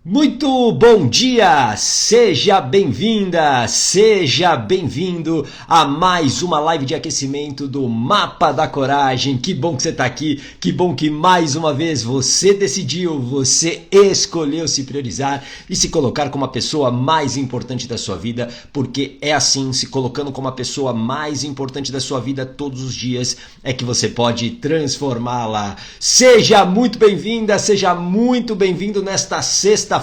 Muito bom dia! Seja bem-vinda, seja bem-vindo a mais uma live de aquecimento do Mapa da Coragem. Que bom que você está aqui, que bom que mais uma vez você decidiu, você escolheu se priorizar e se colocar como a pessoa mais importante da sua vida, porque é assim, se colocando como a pessoa mais importante da sua vida todos os dias, é que você pode transformá-la. Seja muito bem-vinda, seja muito bem-vindo nesta sexta-feira.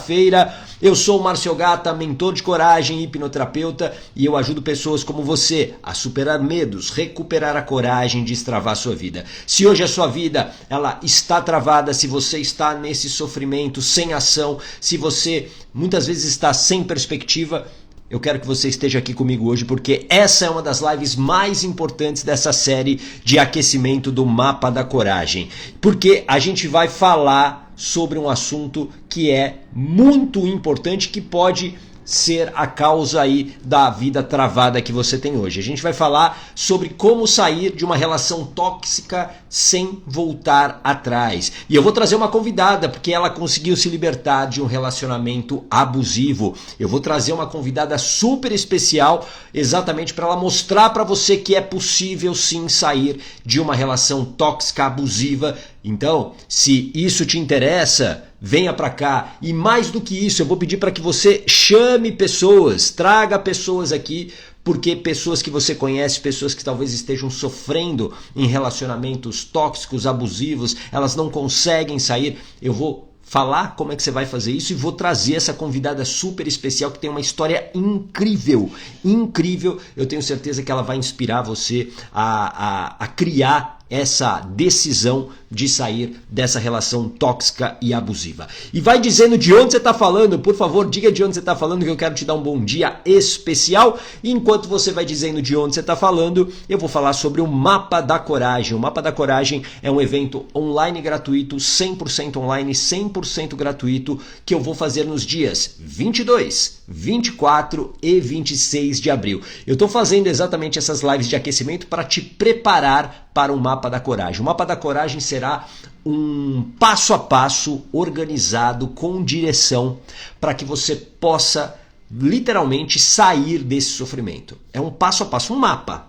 Eu sou o Márcio Gata, mentor de coragem e hipnoterapeuta, e eu ajudo pessoas como você a superar medos, recuperar a coragem de destravar a sua vida. Se hoje a sua vida ela está travada, se você está nesse sofrimento, sem ação, se você muitas vezes está sem perspectiva, eu quero que você esteja aqui comigo hoje porque essa é uma das lives mais importantes dessa série de aquecimento do Mapa da Coragem. Porque a gente vai falar sobre um assunto que é muito importante, que pode ser a causa aí da vida travada que você tem hoje. A gente vai falar sobre como sair de uma relação tóxica sem voltar atrás. E eu vou trazer uma convidada, porque ela conseguiu se libertar de um relacionamento abusivo. Eu vou trazer uma convidada super especial, exatamente para ela mostrar para você que é possível sim sair de uma relação tóxica abusiva. Então, se isso te interessa, venha para cá. E mais do que isso, eu vou pedir para que você chame pessoas, traga pessoas aqui, porque pessoas que você conhece, pessoas que talvez estejam sofrendo em relacionamentos tóxicos, abusivos, elas não conseguem sair. Eu vou falar como é que você vai fazer isso e vou trazer essa convidada super especial que tem uma história incrível, incrível. Eu tenho certeza que ela vai inspirar você a criar essa decisão de sair dessa relação tóxica e abusiva. E vai dizendo de onde você está falando, por favor, diga de onde você está falando que eu quero te dar um bom dia especial. E enquanto você vai dizendo de onde você está falando, eu vou falar sobre o Mapa da Coragem. O Mapa da Coragem é um evento online gratuito, 100% online, 100% gratuito, que eu vou fazer nos dias 22, 24 e 26 de abril. Eu estou fazendo exatamente essas lives de aquecimento para te preparar para o Mapa da Coragem. O Mapa da Coragem será um passo a passo organizado com direção para que você possa literalmente sair desse sofrimento. É um passo a passo, um mapa.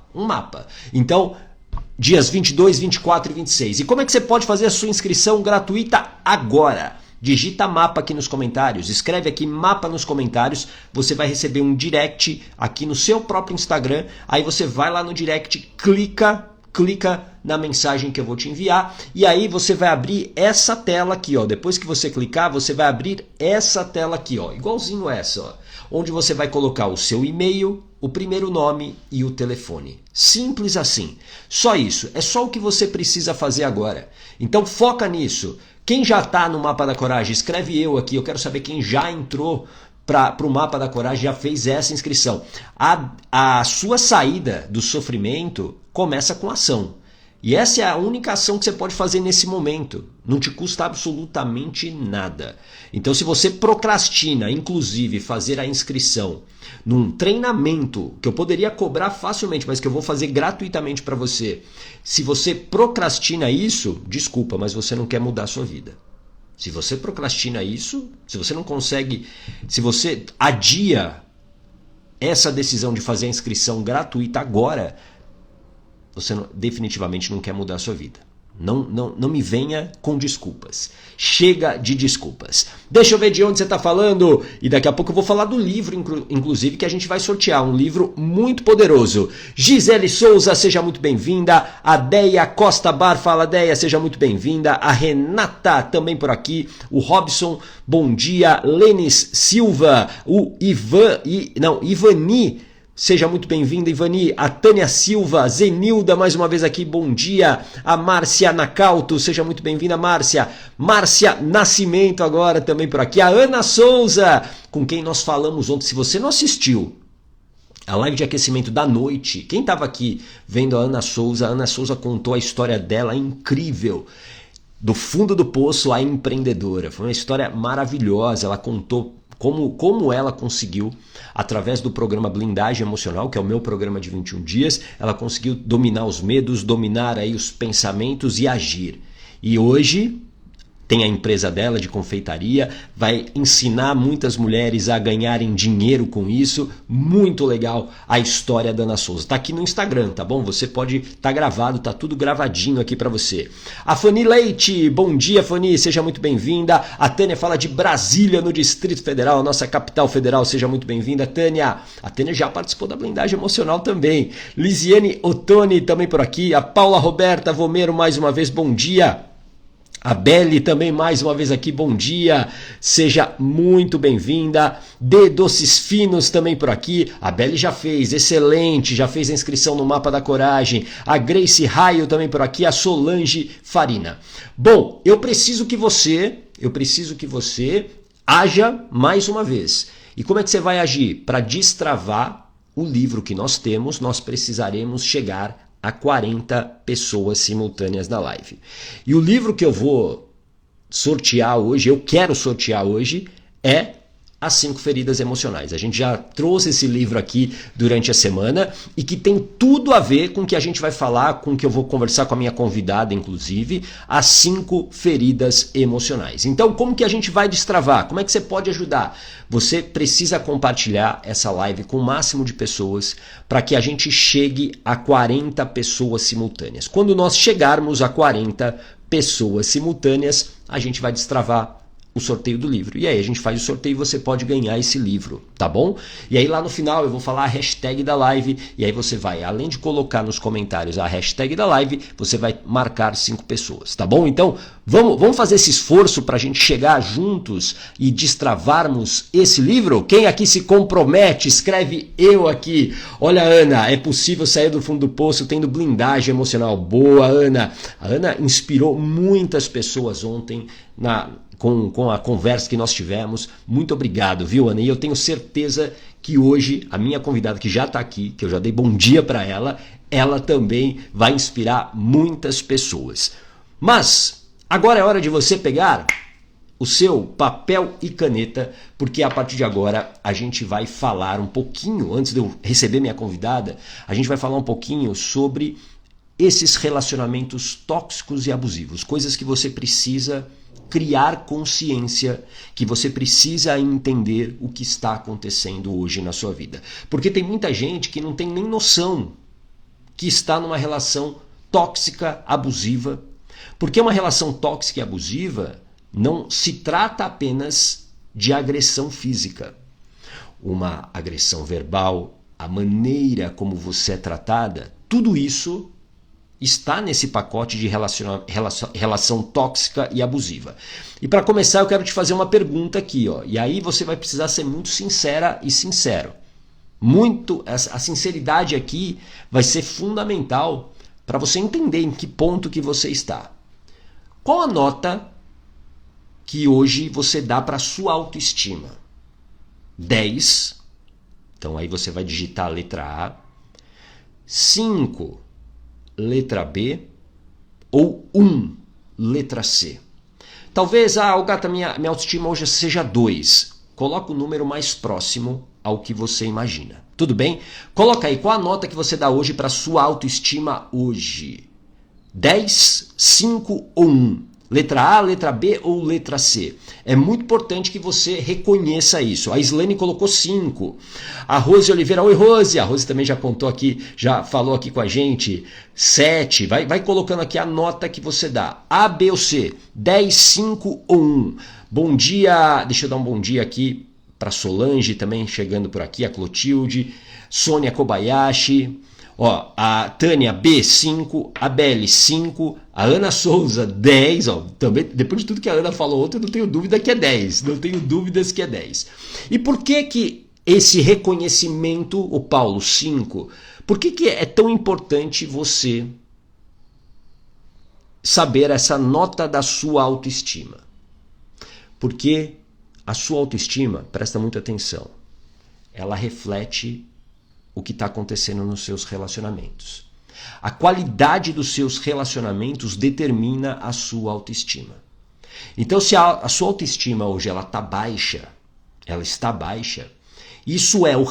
Então, dias 22, 24 e 26. E como é que você pode fazer a sua inscrição gratuita agora? Digita mapa aqui nos comentários, escreve aqui mapa nos comentários, você vai receber um direct aqui no seu próprio Instagram, aí você vai lá no direct, clica na mensagem que eu vou te enviar e aí você vai abrir essa tela aqui, ó. Depois que você clicar, você vai abrir essa tela aqui, ó, igualzinho essa, ó, onde você vai colocar o seu e-mail, o primeiro nome e o telefone. Simples assim. Só isso. É só o que você precisa fazer agora. Então foca nisso. Quem já está no Mapa da Coragem, escreve eu aqui. Eu quero saber quem já entrou para o Mapa da Coragem, já fez essa inscrição. A sua saída do sofrimento começa com ação. E essa é a única ação que você pode fazer nesse momento. Não te custa absolutamente nada. Então, se você procrastina, inclusive, fazer a inscrição num treinamento que eu poderia cobrar facilmente, mas que eu vou fazer gratuitamente para você. Se você procrastina isso, desculpa, mas você não quer mudar a sua vida. Se você procrastina isso, se você não consegue, se você adia essa decisão de fazer a inscrição gratuita agora, você definitivamente não quer mudar a sua vida. Não me venha com desculpas. Chega de desculpas. Deixa eu ver de onde você está falando. E daqui a pouco eu vou falar do livro, inclusive, que a gente vai sortear. Um livro muito poderoso. Gisele Souza, seja muito bem-vinda. A Deia Costa Bar, fala Deia, seja muito bem-vinda. A Renata, também por aqui. O Robson, bom dia. Lênis Silva. O Ivani. Seja muito bem-vinda, Ivani. A Tânia Silva, Zenilda, mais uma vez aqui, bom dia. A Márcia Nacauto, seja muito bem-vinda, Márcia. Márcia Nascimento agora também por aqui. A Ana Souza, com quem nós falamos ontem. Se você não assistiu a live de aquecimento da noite, quem estava aqui vendo a Ana Souza contou a história dela incrível. Do fundo do poço à empreendedora. Foi uma história maravilhosa. Ela contou como ela conseguiu, através do programa Blindagem Emocional, que é o meu programa de 21 dias, ela conseguiu dominar os medos, dominar aí os pensamentos e agir. E hoje tem a empresa dela de confeitaria, vai ensinar muitas mulheres a ganharem dinheiro com isso. Muito legal a história da Ana Souza. Tá aqui no Instagram, tá bom? Você pode tá gravado, tá tudo gravadinho aqui para você. A Fanny Leite, bom dia Fanny, seja muito bem-vinda. A Tânia fala de Brasília, no Distrito Federal, a nossa capital federal, seja muito bem-vinda, Tânia. A Tânia já participou da blindagem emocional também. Lisiane Ottoni também por aqui. A Paula Roberta Vomero mais uma vez, bom dia. A Beli também mais uma vez aqui, bom dia, seja muito bem-vinda. De Doces Finos também por aqui, a Beli já fez, excelente, já fez a inscrição no Mapa da Coragem. A Grace Raio também por aqui, a Solange Farina. Bom, eu preciso que você haja mais uma vez. E como é que você vai agir? Para destravar o livro que nós temos, nós precisaremos chegar a 40 pessoas simultâneas na live. E o livro que eu vou sortear hoje, eu quero sortear hoje, é As 5 Feridas Emocionais. A gente já trouxe esse livro aqui durante a semana e que tem tudo a ver com o que a gente vai falar, com o que eu vou conversar com a minha convidada, inclusive, As 5 Feridas Emocionais. Então, como que a gente vai destravar? Como é que você pode ajudar? Você precisa compartilhar essa live com o máximo de pessoas para que a gente chegue a 40 pessoas simultâneas. Quando nós chegarmos a 40 pessoas simultâneas, a gente vai destravar o sorteio do livro. E aí a gente faz o sorteio e você pode ganhar esse livro, tá bom? E aí lá no final eu vou falar a hashtag da live e aí você vai, além de colocar nos comentários a hashtag da live, você vai marcar 5 pessoas, tá bom? Então vamos fazer esse esforço para a gente chegar juntos e destravarmos esse livro? Quem aqui se compromete? Escreve eu aqui. Olha, Ana, é possível sair do fundo do poço tendo blindagem emocional. Boa, Ana. A Ana inspirou muitas pessoas ontem com a conversa que nós tivemos. Muito obrigado, viu, Ana? E eu tenho certeza que hoje a minha convidada que já está aqui, que eu já dei bom dia para ela, ela também vai inspirar muitas pessoas. Mas agora é hora de você pegar o seu papel e caneta, porque a partir de agora a gente vai falar um pouquinho, antes de eu receber minha convidada, a gente vai falar um pouquinho sobre esses relacionamentos tóxicos e abusivos, coisas que você precisa criar consciência, que você precisa entender o que está acontecendo hoje na sua vida. Porque tem muita gente que não tem nem noção que está numa relação tóxica, abusiva. Porque uma relação tóxica e abusiva não se trata apenas de agressão física. Uma agressão verbal, a maneira como você é tratada, tudo isso está nesse pacote de relação tóxica e abusiva. E para começar eu quero te fazer uma pergunta aqui, ó. E aí você vai precisar ser muito sincera e sincero. A sinceridade aqui vai ser fundamental para você entender em que ponto que você está. Qual a nota que hoje você dá para a sua autoestima? 10. Então aí você vai digitar a letra A. 5. Letra B, ou 1, letra C. Talvez, Gata, minha autoestima hoje seja 2. Coloca o número mais próximo ao que você imagina. Tudo bem? Coloca aí, qual a nota que você dá hoje para sua autoestima hoje? 10, 5 ou 1? Letra A, letra B ou letra C? É muito importante que você reconheça isso. A Islane colocou 5. A Rose Oliveira, oi Rose. A Rose também já contou aqui, já falou aqui com a gente. 7. Vai colocando aqui a nota que você dá. A, B ou C? 10, 5 ou 1? Bom dia, deixa eu dar um bom dia aqui para Solange também chegando por aqui, a Clotilde, Sônia Kobayashi. Ó, a Tânia B, 5, a Beli 5, a Ana Souza 10, ó, também, depois de tudo que a Ana falou ontem, eu não tenho dúvida que é 10, não tenho dúvidas que é 10. E por que esse reconhecimento, o Paulo 5, por que é tão importante você saber essa nota da sua autoestima? Porque a sua autoestima, presta muita atenção, ela reflete o que está acontecendo nos seus relacionamentos. A qualidade dos seus relacionamentos determina a sua autoestima. Então, se a sua autoestima hoje ela está baixa, isso é um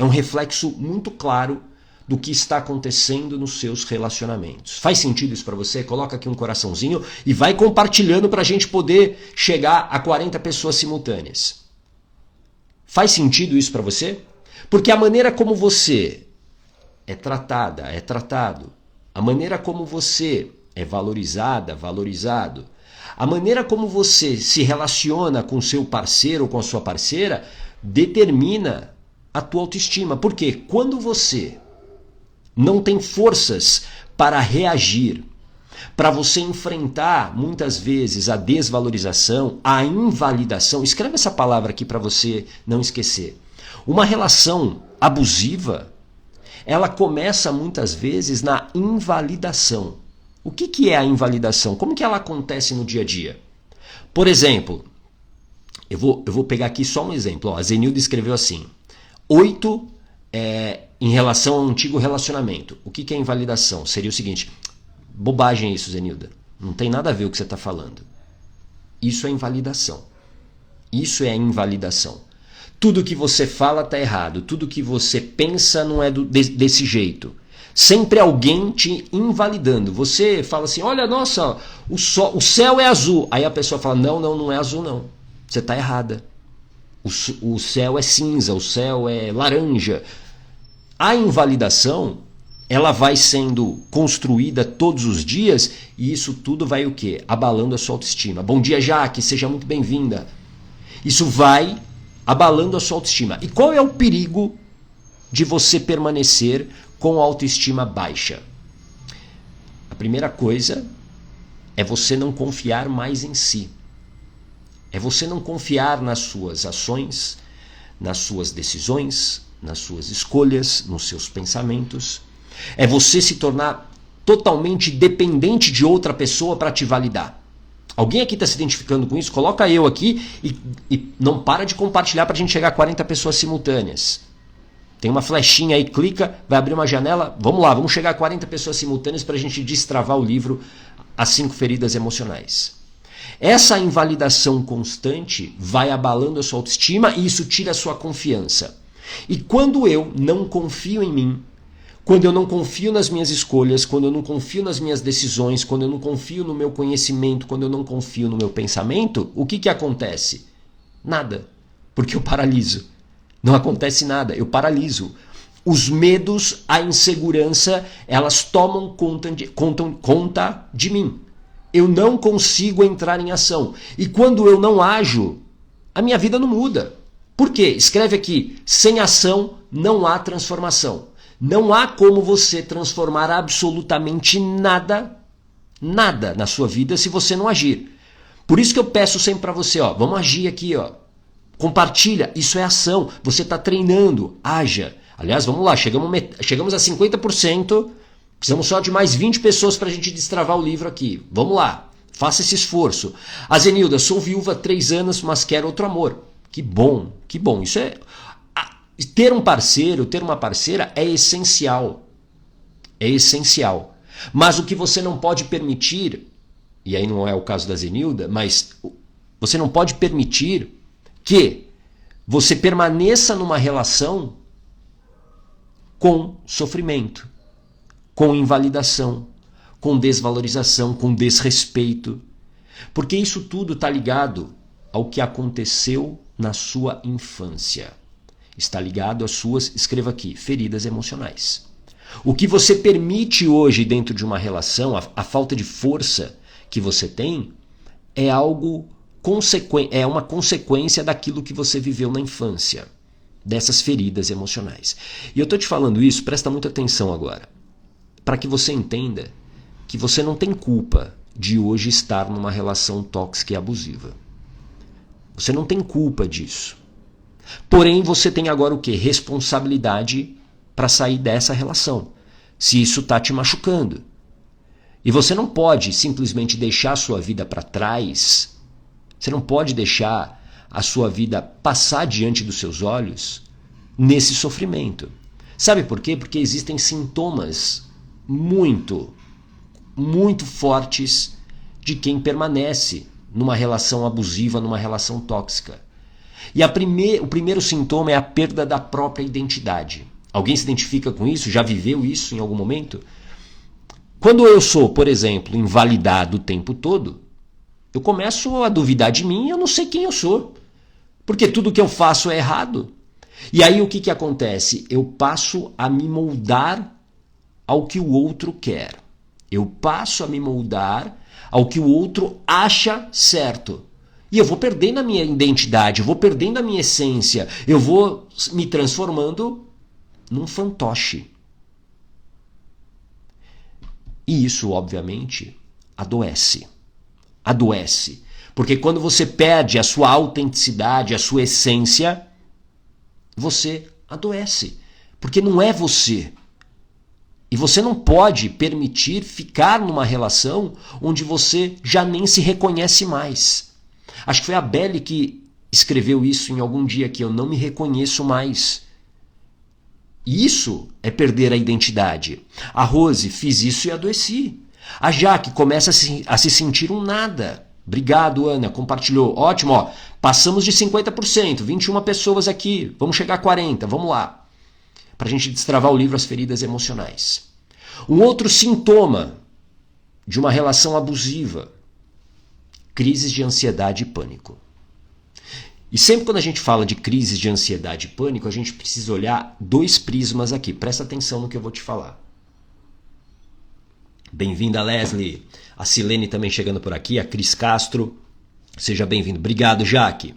reflexo muito claro do que está acontecendo nos seus relacionamentos. Faz sentido isso para você? Coloca aqui um coraçãozinho e vai compartilhando para a gente poder chegar a 40 pessoas simultâneas. Faz sentido isso para você? Porque a maneira como você é tratada, é tratado, a maneira como você é valorizada, valorizado, a maneira como você se relaciona com seu parceiro ou com a sua parceira determina a tua autoestima. Porque quando você não tem forças para reagir, para você enfrentar muitas vezes a desvalorização, a invalidação, escreve essa palavra aqui para você não esquecer. Uma relação abusiva, ela começa muitas vezes na invalidação. O que é a invalidação? Como que ela acontece no dia a dia? Por exemplo, eu vou pegar aqui só um exemplo. Ó, a Zenilda escreveu assim: 8 em relação ao antigo relacionamento. O que é invalidação? Seria o seguinte: bobagem isso, Zenilda. Não tem nada a ver o que você está falando. Isso é invalidação. Isso é invalidação. Tudo que você fala está errado. Tudo que você pensa não é desse jeito. Sempre alguém te invalidando. Você fala assim: olha, nossa, o céu é azul. Aí a pessoa fala: não é azul não. Você está errada. O céu é cinza, o céu é laranja. A invalidação, ela vai sendo construída todos os dias e isso tudo vai o quê? Abalando a sua autoestima. Bom dia, Jaque, seja muito bem-vinda. Isso vai abalando a sua autoestima. E qual é o perigo de você permanecer com a autoestima baixa? A primeira coisa é você não confiar mais em si. É você não confiar nas suas ações, nas suas decisões, nas suas escolhas, nos seus pensamentos. É você se tornar totalmente dependente de outra pessoa para te validar. Alguém aqui está se identificando com isso? Coloca eu aqui e não para de compartilhar para a gente chegar a 40 pessoas simultâneas. Tem uma flechinha aí, clica, vai abrir uma janela. Vamos lá, vamos chegar a 40 pessoas simultâneas para a gente destravar o livro As 5 Feridas Emocionais. Essa invalidação constante vai abalando a sua autoestima e isso tira a sua confiança. E quando eu não confio em mim, quando eu não confio nas minhas escolhas, quando eu não confio nas minhas decisões, quando eu não confio no meu conhecimento, quando eu não confio no meu pensamento, o que acontece? Nada. Porque eu paraliso. Não acontece nada, eu paraliso. Os medos, a insegurança, elas tomam conta de mim. Eu não consigo entrar em ação. E quando eu não ajo, a minha vida não muda. Por quê? Escreve aqui: sem ação não há transformação. Não há como você transformar absolutamente nada na sua vida se você não agir. Por isso que eu peço sempre para você, ó, vamos agir aqui, ó. Compartilha, isso é ação. Você está treinando, haja. Aliás, vamos lá, chegamos a 50%. Precisamos só de mais 20 pessoas para a gente destravar o livro aqui. Vamos lá, faça esse esforço. A Zenilda, sou viúva há 3 anos, mas quero outro amor. Que bom, que bom. Isso é... Ter um parceiro, ter uma parceira é essencial. É essencial. Mas o que você não pode permitir, e aí não é o caso da Zenilda, mas você não pode permitir que você permaneça numa relação com sofrimento, com invalidação, com desvalorização, com desrespeito. Porque isso tudo está ligado ao que aconteceu na sua infância. Está ligado às suas, escreva aqui, feridas emocionais. O que você permite hoje dentro de uma relação, a falta de força que você tem, é uma consequência daquilo que você viveu na infância, dessas feridas emocionais. E eu estou te falando isso, presta muita atenção agora, para que você entenda que você não tem culpa de hoje estar numa relação tóxica e abusiva. Você não tem culpa disso. Porém, você tem agora o quê? Responsabilidade para sair dessa relação, se isso está te machucando. E você não pode simplesmente deixar a sua vida para trás, você não pode deixar a sua vida passar diante dos seus olhos nesse sofrimento. Sabe por quê? Porque existem sintomas muito fortes de quem permanece numa relação abusiva, numa relação tóxica. E o primeiro sintoma é a perda da própria identidade. Alguém se identifica com isso? Já viveu isso em algum momento? Quando eu sou, por exemplo, invalidado o tempo todo, eu começo a duvidar de mim e eu não sei quem eu sou. Porque tudo que eu faço é errado. E aí o que acontece? Eu passo a me moldar ao que o outro quer. Eu passo a me moldar ao que o outro acha certo. E eu vou perdendo a minha identidade, eu vou perdendo a minha essência, eu vou me transformando num fantoche. E isso, obviamente, adoece. Adoece. Porque quando você perde a sua autenticidade, a sua essência, você adoece. Porque não é você. E você não pode permitir ficar numa relação onde você já nem se reconhece mais. Acho que foi a Belle que escreveu isso em algum dia, que eu não me reconheço mais. E isso é perder a identidade. A Rose, fiz isso e adoeci. A Jaque começa a se sentir um nada. Obrigado, Ana, compartilhou. Ótimo, ó. Passamos de 50%, 21 pessoas aqui. Vamos chegar a 40, vamos lá. Para a gente destravar o livro As Feridas Emocionais. Um outro sintoma de uma relação abusiva: crises de ansiedade e pânico. E sempre quando a gente fala de crises de ansiedade e pânico, a gente precisa olhar dois prismas aqui. Presta atenção no que eu vou te falar. Bem-vinda, Leslie. A Silene também chegando por aqui. A Cris Castro. Seja bem-vindo. Obrigado, Jaque.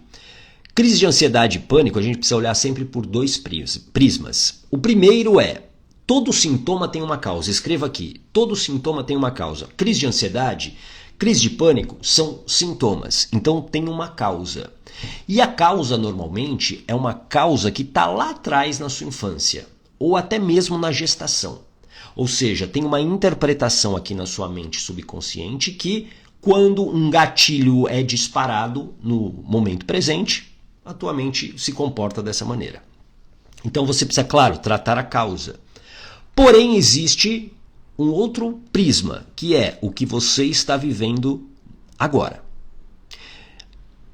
Crise de ansiedade e pânico, a gente precisa olhar sempre por dois prismas. O primeiro é: todo sintoma tem uma causa. Escreva aqui. Todo sintoma tem uma causa. Crise de ansiedade, crise de pânico são sintomas. Então tem uma causa. E a causa, normalmente, é uma causa que está lá atrás na sua infância. Ou até mesmo na gestação. Ou seja, tem uma interpretação aqui na sua mente subconsciente que, quando um gatilho é disparado no momento presente, a tua mente se comporta dessa maneira. Então você precisa, claro, tratar a causa. Porém, existe um outro prisma, que é o que você está vivendo agora.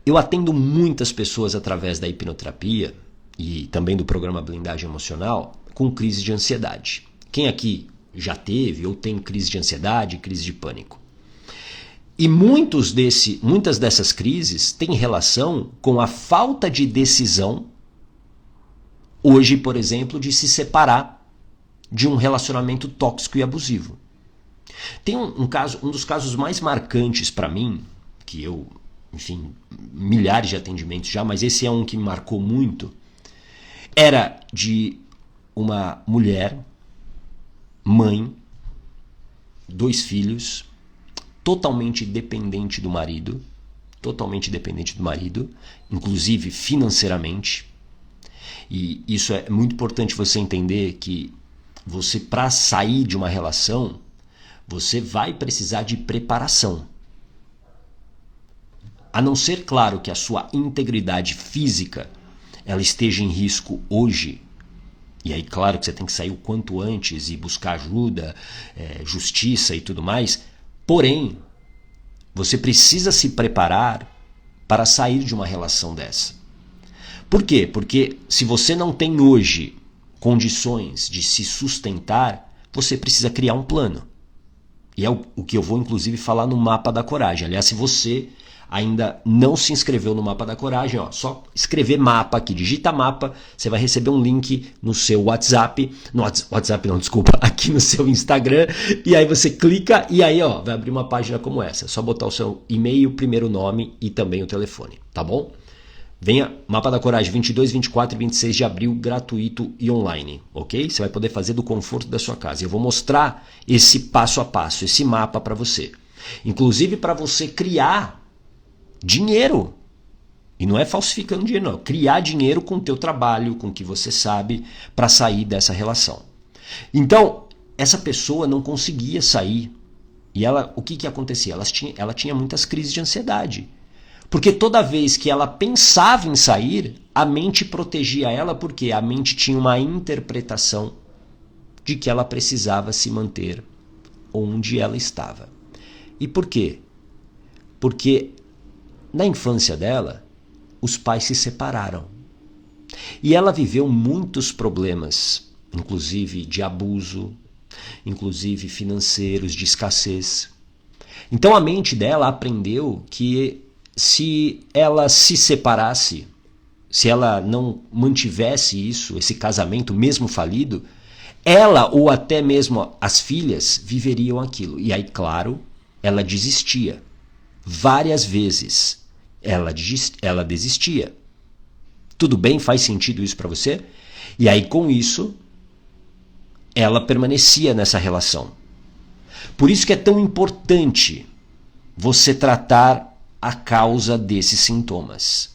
Eu atendo muitas pessoas através da hipnoterapia e também do programa Blindagem Emocional com crise de ansiedade. Quem aqui já teve ou tem crise de ansiedade, crise de pânico? E muitas dessas crises têm relação com a falta de decisão, hoje, por exemplo, de se separar de um relacionamento tóxico e abusivo. Tem um dos casos mais marcantes para mim, que eu, enfim, milhares de atendimentos já, mas esse é um que me marcou muito, era de uma mulher, mãe, 2 filhos, totalmente dependente do marido, inclusive financeiramente. E isso é muito importante você entender, que você, para sair de uma relação, você vai precisar de preparação. A não ser, claro, que a sua integridade física ela esteja em risco hoje. E aí, claro que você tem que sair o quanto antes e buscar ajuda, justiça e tudo mais. Porém, você precisa se preparar para sair de uma relação dessa. Por quê? Porque se você não tem hoje condições de se sustentar, você precisa criar um plano. E é o que eu vou, inclusive, falar no Mapa da Coragem. Aliás, se você ainda não se inscreveu no Mapa da Coragem, só escrever mapa aqui, digita mapa, você vai receber um link no seu WhatsApp, aqui no seu Instagram, e aí você clica e aí vai abrir uma página como essa. É só botar o seu e-mail, primeiro nome e também o telefone, tá bom? Venha, Mapa da Coragem, 22, 24 e 26 de abril, gratuito e online, ok? Você vai poder fazer do conforto da sua casa. Eu vou mostrar esse passo a passo, esse mapa para você. Inclusive para você criar dinheiro. E não é falsificando dinheiro, não. Criar dinheiro com o teu trabalho, com o que você sabe, para sair dessa relação. Então, essa pessoa não conseguia sair. E o que acontecia? Ela tinha muitas crises de ansiedade. Porque toda vez que ela pensava em sair, a mente protegia ela, porque a mente tinha uma interpretação de que ela precisava se manter onde ela estava. E por quê? Porque na infância dela, os pais se separaram. E ela viveu muitos problemas inclusive de abuso, inclusive financeiros, de escassez. Então a mente dela aprendeu que se ela se separasse, se ela não mantivesse isso, esse casamento mesmo falido, ela ou até mesmo as filhas viveriam aquilo. E aí, claro, ela desistia. Várias vezes ela desistia. Tudo bem? Faz sentido isso para você? E aí, com isso, ela permanecia nessa relação. Por isso que é tão importante você tratar a causa desses sintomas.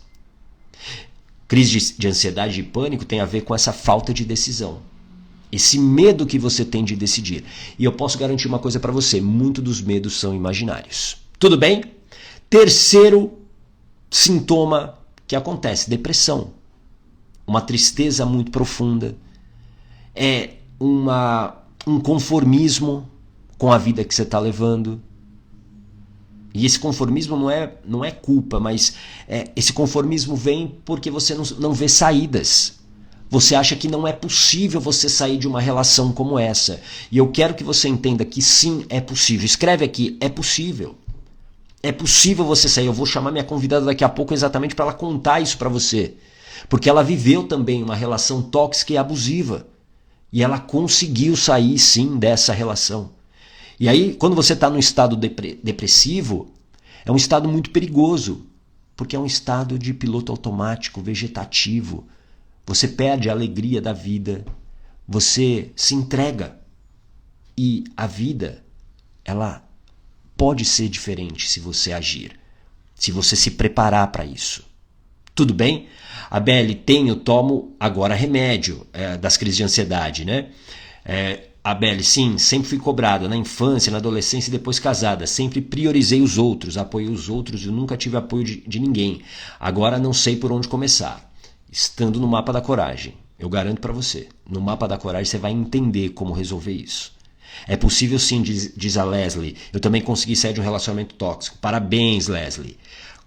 Crise de ansiedade e pânico tem a ver com essa falta de decisão. Esse medo que você tem de decidir. E eu posso garantir uma coisa para você, muitos dos medos são imaginários. Tudo bem? Terceiro sintoma que acontece, depressão. Uma tristeza muito profunda. É um conformismo com a vida que você está levando. E esse conformismo não é culpa, mas esse conformismo vem porque você não vê saídas. Você acha que não é possível você sair de uma relação como essa. E eu quero que você entenda que sim, é possível. Escreve aqui, é possível. É possível você sair. Eu vou chamar minha convidada daqui a pouco exatamente para ela contar isso para você. Porque ela viveu também uma relação tóxica e abusiva. E ela conseguiu sair sim dessa relação. E aí, quando você está num estado depressivo, é um estado muito perigoso, porque é um estado de piloto automático, vegetativo. Você perde a alegria da vida, você se entrega. E a vida, ela pode ser diferente se você agir, se você se preparar para isso. Tudo bem? Abel, tomo agora remédio das crises de ansiedade, né? Abel, sim, sempre fui cobrada na infância, na adolescência e depois casada. Sempre priorizei os outros, apoiei os outros e nunca tive apoio de ninguém. Agora não sei por onde começar. Estando no Mapa da Coragem, eu garanto para você, no Mapa da Coragem você vai entender como resolver isso. É possível sim, diz a Leslie. Eu também consegui sair de um relacionamento tóxico. Parabéns, Leslie.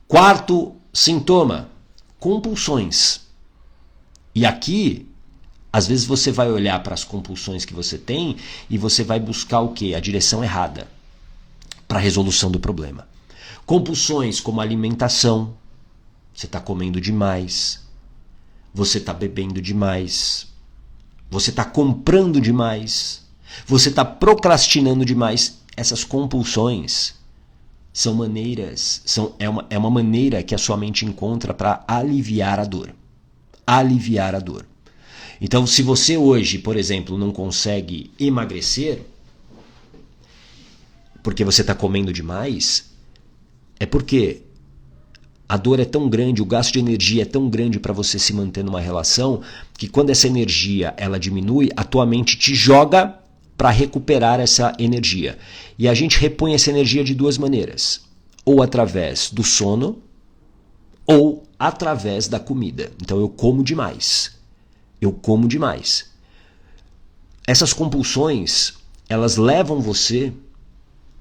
Quarto sintoma, compulsões. E aqui, às vezes você vai olhar para as compulsões que você tem e você vai buscar o quê? A direção errada para a resolução do problema. Compulsões como alimentação, você está comendo demais, você está bebendo demais, você está comprando demais, você está procrastinando demais. Essas compulsões são maneiras, é uma maneira que a sua mente encontra para aliviar a dor. Aliviar a dor. Então, se você hoje, por exemplo, não consegue emagrecer porque você está comendo demais, é porque a dor é tão grande, o gasto de energia é tão grande para você se manter numa relação, que quando essa energia ela diminui, a tua mente te joga para recuperar essa energia. E a gente repõe essa energia de duas maneiras. Ou através do sono, ou através da comida. Então eu como demais. Eu como demais. Essas compulsões, elas levam você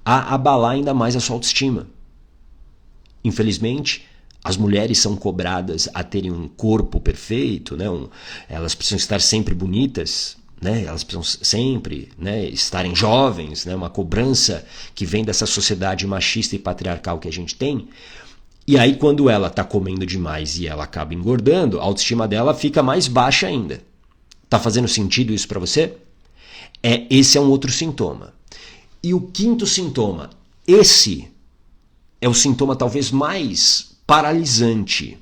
a abalar ainda mais a sua autoestima. Infelizmente, as mulheres são cobradas a terem um corpo perfeito, né? Elas precisam estar sempre bonitas, né? Elas precisam sempre, né, estarem jovens, né? Uma cobrança que vem dessa sociedade machista e patriarcal que a gente tem. E aí quando ela está comendo demais e ela acaba engordando, a autoestima dela fica mais baixa ainda. Tá fazendo sentido isso para você? Esse é um outro sintoma. E o quinto sintoma, esse é o sintoma talvez mais paralisante.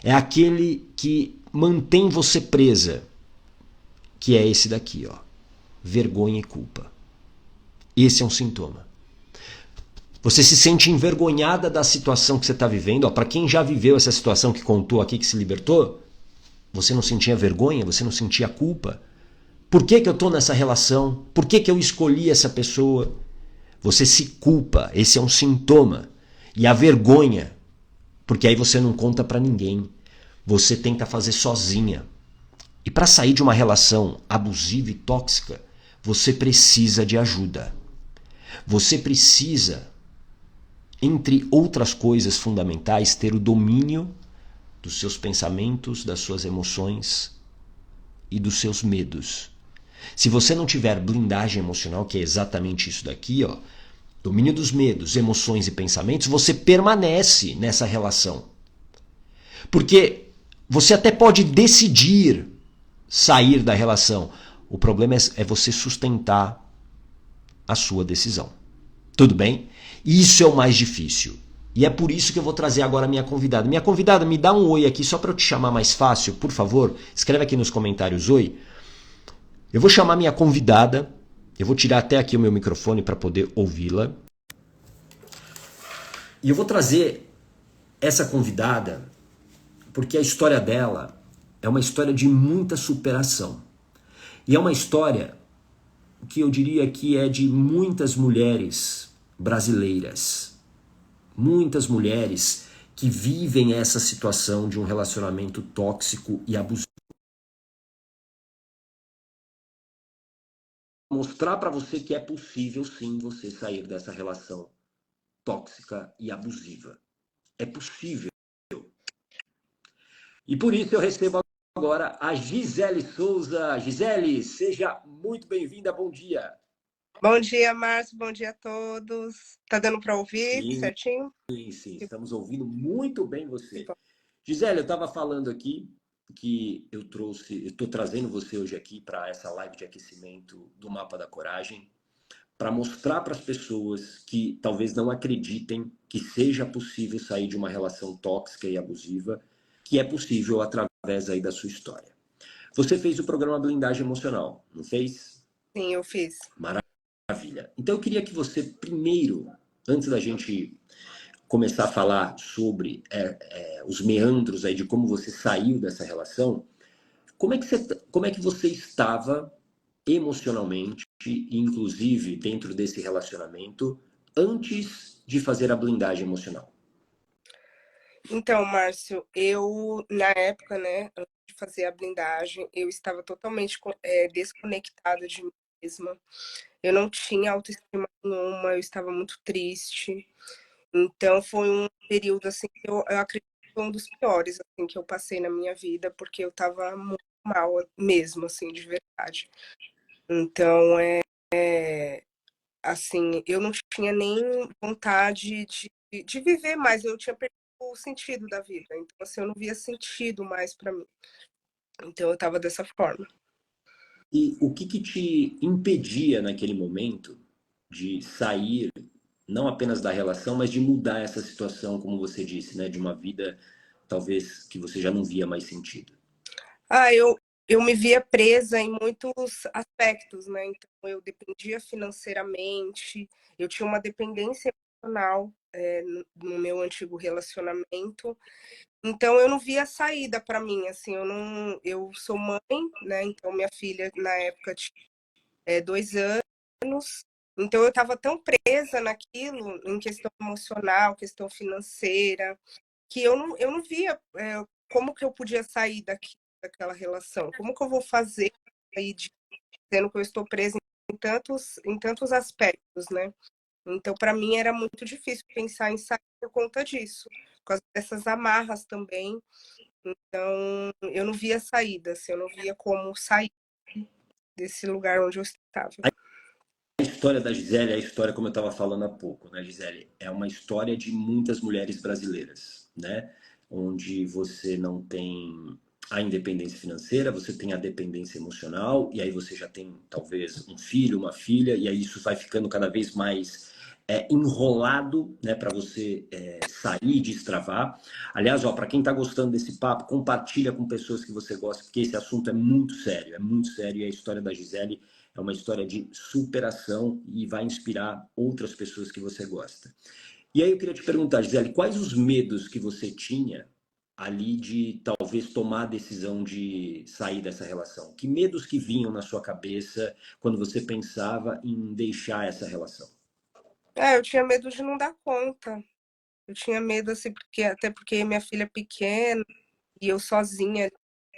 É aquele que mantém você presa, que é esse daqui, ó, vergonha e culpa. Esse é um sintoma. Você se sente envergonhada da situação que você está vivendo. Para quem já viveu essa situação que contou aqui, que se libertou, você não sentia vergonha, você não sentia culpa. Por que eu estou nessa relação? Por que eu escolhi essa pessoa? Você se culpa, esse é um sintoma. E a vergonha, porque aí você não conta para ninguém. Você tenta fazer sozinha. E para sair de uma relação abusiva e tóxica, você precisa de ajuda. Você precisa, entre outras coisas fundamentais, ter o domínio dos seus pensamentos, das suas emoções e dos seus medos. Se você não tiver blindagem emocional, que é exatamente isso daqui, ó, domínio dos medos, emoções e pensamentos, você permanece nessa relação. Porque você até pode decidir sair da relação. O problema é você sustentar a sua decisão. Tudo bem? Isso é o mais difícil. E é por isso que eu vou trazer agora a minha convidada. Minha convidada, me dá um oi aqui só para eu te chamar mais fácil, por favor. Escreve aqui nos comentários oi. Eu vou chamar minha convidada. Eu vou tirar até aqui o meu microfone para poder ouvi-la. E eu vou trazer essa convidada porque a história dela é uma história de muita superação. E é uma história que eu diria que é de muitas mulheres brasileiras. Muitas mulheres que vivem essa situação de um relacionamento tóxico e abusivo. Mostrar para você que é possível sim você sair dessa relação tóxica e abusiva. É possível. E por isso eu recebo agora a Gisele Souza. Gisele, seja muito bem-vinda, bom dia. Bom dia, Márcio, bom dia a todos. Tá dando para ouvir Sim, certinho? sim, estamos ouvindo muito bem Que você. bom. Gisele, eu estava falando aqui que eu estou trazendo você hoje aqui para essa live de aquecimento do Mapa da Coragem, para mostrar para as pessoas que talvez não acreditem que seja possível sair de uma relação tóxica e abusiva, que é possível através aí da sua história. Você fez o programa Blindagem Emocional, não fez? Sim, eu fiz. Maravilha. Então eu queria que você primeiro, antes da gente começar a falar sobre os meandros aí de como você saiu dessa relação, como é que você estava emocionalmente, inclusive dentro desse relacionamento, antes de fazer a blindagem emocional? Então, Márcio, eu, na época, né, antes de fazer a blindagem, eu estava totalmente desconectada de mim mesma. Eu não tinha autoestima nenhuma, eu estava muito triste. Então, foi um período, assim, que eu acredito que foi um dos piores, assim, que eu passei na minha vida, porque eu estava muito mal mesmo, assim, de verdade. Então, assim, eu não tinha nem vontade de viver mais, eu tinha perdido o sentido da vida. Então, assim, eu não via sentido mais para mim. Então, eu estava dessa forma. E o que te impedia naquele momento de sair, não apenas da relação, mas de mudar essa situação, como você disse, né, de uma vida talvez que você já não via mais sentido? Ah, eu me via presa em muitos aspectos, né? Então, eu dependia financeiramente, eu tinha uma dependência emocional, no meu antigo relacionamento. Então, eu não via saída para mim, assim, eu não, eu sou mãe, né? Então, minha filha na época tinha 2 anos. Então, eu estava tão presa naquilo, em questão emocional, questão financeira, que eu não via como que eu podia sair daquela relação, como que eu vou fazer aí, dizendo que eu estou presa em tantos aspectos, né? Então, para mim, era muito difícil pensar em sair por conta disso, por causa dessas amarras também. Então, eu não via saída, assim, eu não via como sair desse lugar onde eu estava. A história da Gisele é a história, como eu estava falando há pouco, né, Gisele? É uma história de muitas mulheres brasileiras, né? Onde você não tem a independência financeira, você tem a dependência emocional, e aí você já tem talvez um filho, uma filha, e aí isso vai ficando cada vez mais enrolado, né, para você sair e destravar. Aliás, ó, para quem está gostando desse papo, compartilha com pessoas que você gosta, porque esse assunto é muito sério, e a história da Gisele é uma história de superação e vai inspirar outras pessoas que você gosta. E aí eu queria te perguntar, Gisele, quais os medos que você tinha ali de talvez tomar a decisão de sair dessa relação? Que medos que vinham na sua cabeça quando você pensava em deixar essa relação? Eu tinha medo de não dar conta. Eu tinha medo, assim, até porque minha filha é pequena e eu sozinha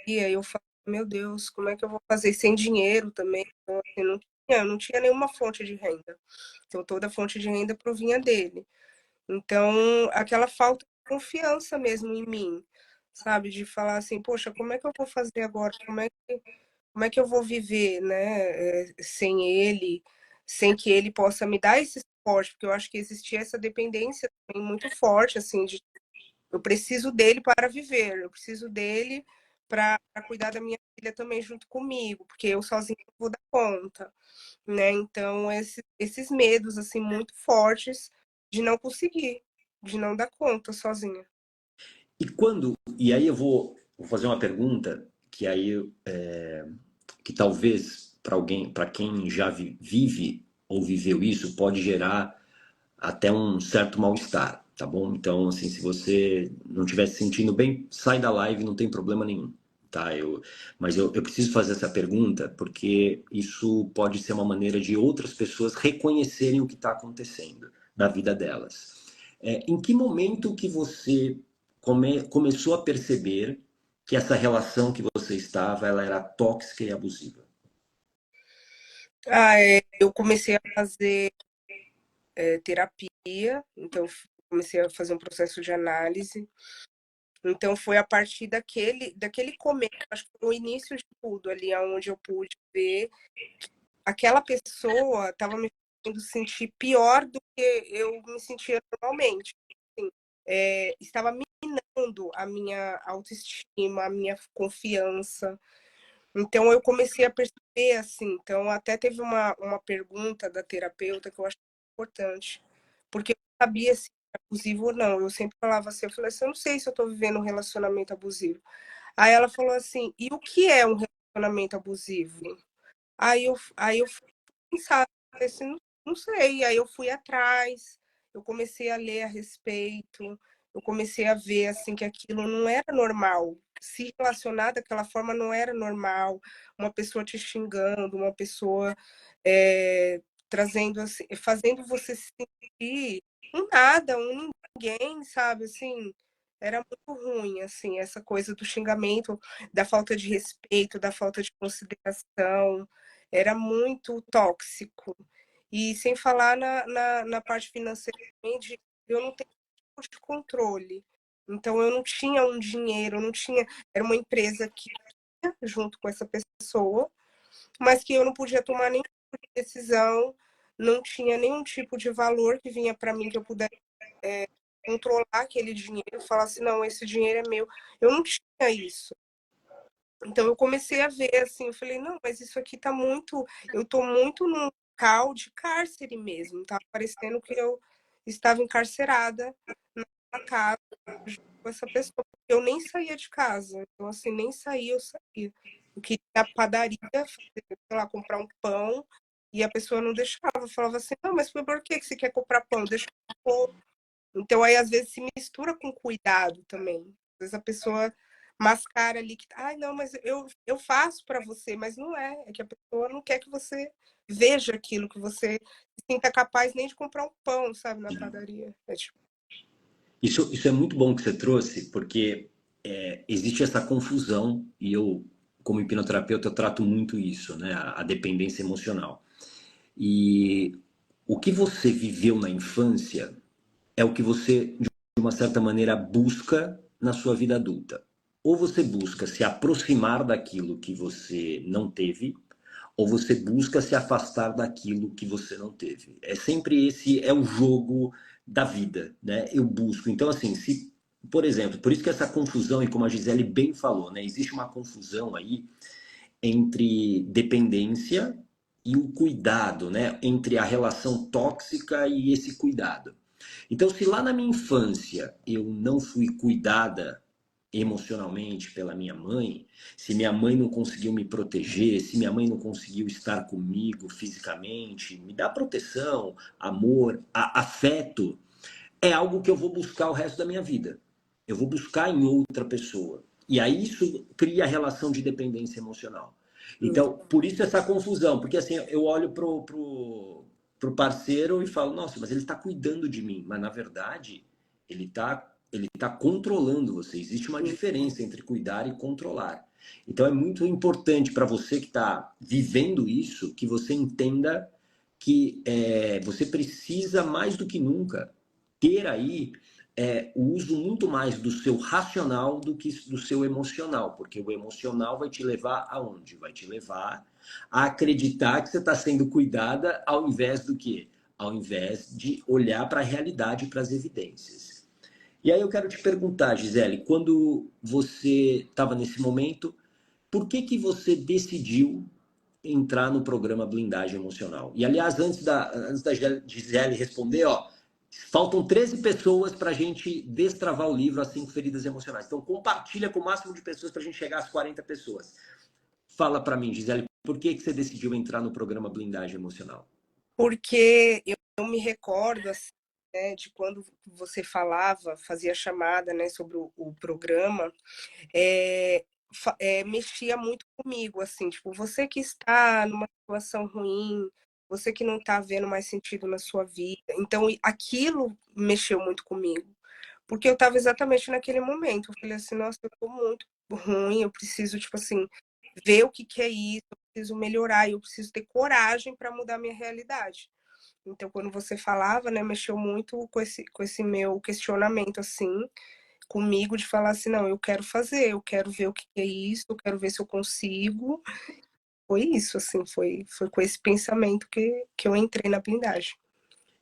ali, aí eu falei, meu Deus, como é que eu vou fazer sem dinheiro também? Então, assim, eu não tinha nenhuma fonte de renda. Então, toda a fonte de renda provinha dele. Então, aquela falta de confiança mesmo em mim, sabe? De falar assim, poxa, como é que eu vou fazer agora? como é que eu vou viver, né, sem ele, sem que ele possa me dar esse suporte, porque eu acho que existia essa dependência também muito forte, assim, de eu preciso dele para viver, eu preciso dele para cuidar da minha filha também junto comigo, porque eu sozinha não vou dar conta, né? Então, esses medos, assim, muito fortes de não conseguir, de não dar conta sozinha. E aí eu vou fazer uma pergunta que aí que talvez para alguém, para quem já vive ou viveu isso, pode gerar até um certo mal-estar, tá bom? Então, assim, se você não estiver se sentindo bem, sai da live, não tem problema nenhum, tá? Mas eu preciso fazer essa pergunta porque isso pode ser uma maneira de outras pessoas reconhecerem o que está acontecendo na vida delas. Em que momento que você começou a perceber que essa relação que você estava, ela era tóxica e abusiva? Eu comecei a fazer terapia, então comecei a fazer um processo de análise. Então foi a partir daquele começo, acho que foi o início de tudo ali, onde eu pude ver que aquela pessoa estava me fazendo sentir pior do que eu me sentia normalmente. Assim, estava minando a minha autoestima, a minha confiança. Então eu comecei a perceber assim. Então até teve uma pergunta da terapeuta que eu acho importante, porque eu não sabia se era abusivo ou não. Eu sempre falava assim, eu falei assim, eu não sei se eu estou vivendo um relacionamento abusivo. Aí ela falou assim, e o que é um relacionamento abusivo? Aí eu fui pensar, assim, não sei. Aí eu fui atrás, eu comecei a ler a respeito, eu comecei a ver assim que aquilo não era normal. Se relacionar daquela forma não era normal. Uma pessoa te xingando, uma pessoa trazendo assim, fazendo você se sentir um nada, um ninguém, sabe? Assim, era muito ruim, assim, essa coisa do xingamento, da falta de respeito, da falta de consideração, era muito tóxico. E sem falar na parte financeira também, eu não tenho tipo de controle. Então, eu não tinha um dinheiro, eu não tinha. Era uma empresa que ia junto com essa pessoa, mas que eu não podia tomar nenhum tipo de decisão, não tinha nenhum tipo de valor que vinha para mim que eu pudesse controlar aquele dinheiro, falar assim, não, esse dinheiro é meu. Eu não tinha isso. Então eu comecei a ver assim, eu falei, não, mas isso aqui tá muito, eu tô muito num local de cárcere mesmo, tá parecendo que eu estava encarcerada na casa com essa pessoa, porque eu nem saía de casa, então assim, nem saía, eu saía. Eu queria ir à padaria, fazer, sei lá, comprar um pão, e a pessoa não deixava, falava assim, não, mas por que você quer comprar pão? Deixa eu pôr. Então aí às vezes se mistura com cuidado também. Às vezes a pessoa mascara ali que, ai, não, mas eu faço para você, mas não é. É que a pessoa não quer que você veja aquilo, que você se sinta capaz nem de comprar um pão, sabe, na padaria. É tipo, Isso é muito bom que você trouxe, porque existe essa confusão, e eu, como hipnoterapeuta, eu trato muito isso, né? A dependência emocional. E o que você viveu na infância é o que você, de uma certa maneira, busca na sua vida adulta. Ou você busca se aproximar daquilo que você não teve, ou você busca se afastar daquilo que você não teve. É sempre esse é o jogo da vida, né? Eu busco. Então assim, se por exemplo, por isso que essa confusão e como a Gisele bem falou, né, existe uma confusão aí entre dependência e o cuidado, né? Entre a relação tóxica e esse cuidado. Então, se lá na minha infância eu não fui cuidada emocionalmente pela minha mãe, se minha mãe não conseguiu me proteger, se minha mãe não conseguiu estar comigo fisicamente, me dar proteção, amor, afeto, é algo que eu vou buscar o resto da minha vida. Eu vou buscar em outra pessoa. E aí isso cria a relação de dependência emocional. Então, por isso essa confusão, porque assim, eu olho pro parceiro e falo, nossa, mas ele está cuidando de mim, mas na verdade ele tá controlando você. Existe uma diferença entre cuidar e controlar. Então é muito importante para você que está vivendo isso, que você entenda que você precisa mais do que nunca ter aí o uso muito mais do seu racional do que do seu emocional, porque o emocional vai te levar aonde? Vai te levar a acreditar que você está sendo cuidada ao invés do quê? Ao invés de olhar para a realidade, para as evidências. E aí eu quero te perguntar, Gisele, quando você estava nesse momento, por que que você decidiu entrar no programa Blindagem Emocional? E aliás, antes da Gisele responder, ó, faltam 13 pessoas para a gente destravar o livro As 5 Feridas Emocionais. Então compartilha com o máximo de pessoas para a gente chegar às 40 pessoas. Fala para mim, Gisele, por que que você decidiu entrar no programa Blindagem Emocional? Porque eu me recordo, assim, né, de quando você falava, fazia chamada, né, sobre o programa, é, mexia muito comigo, assim, tipo, você que está numa situação ruim, você que não está vendo mais sentido na sua vida. Então, aquilo mexeu muito comigo, porque eu estava exatamente naquele momento. Eu falei assim, nossa, eu tô muito ruim, eu preciso, tipo assim, ver o que que é isso, eu preciso melhorar, eu preciso ter coragem para mudar minha realidade. Então, quando você falava, né, mexeu muito com esse meu questionamento, assim, comigo, de falar assim, não, eu quero fazer, eu quero ver o que é isso, eu quero ver se eu consigo. Foi isso, assim, foi com esse pensamento que eu entrei na blindagem.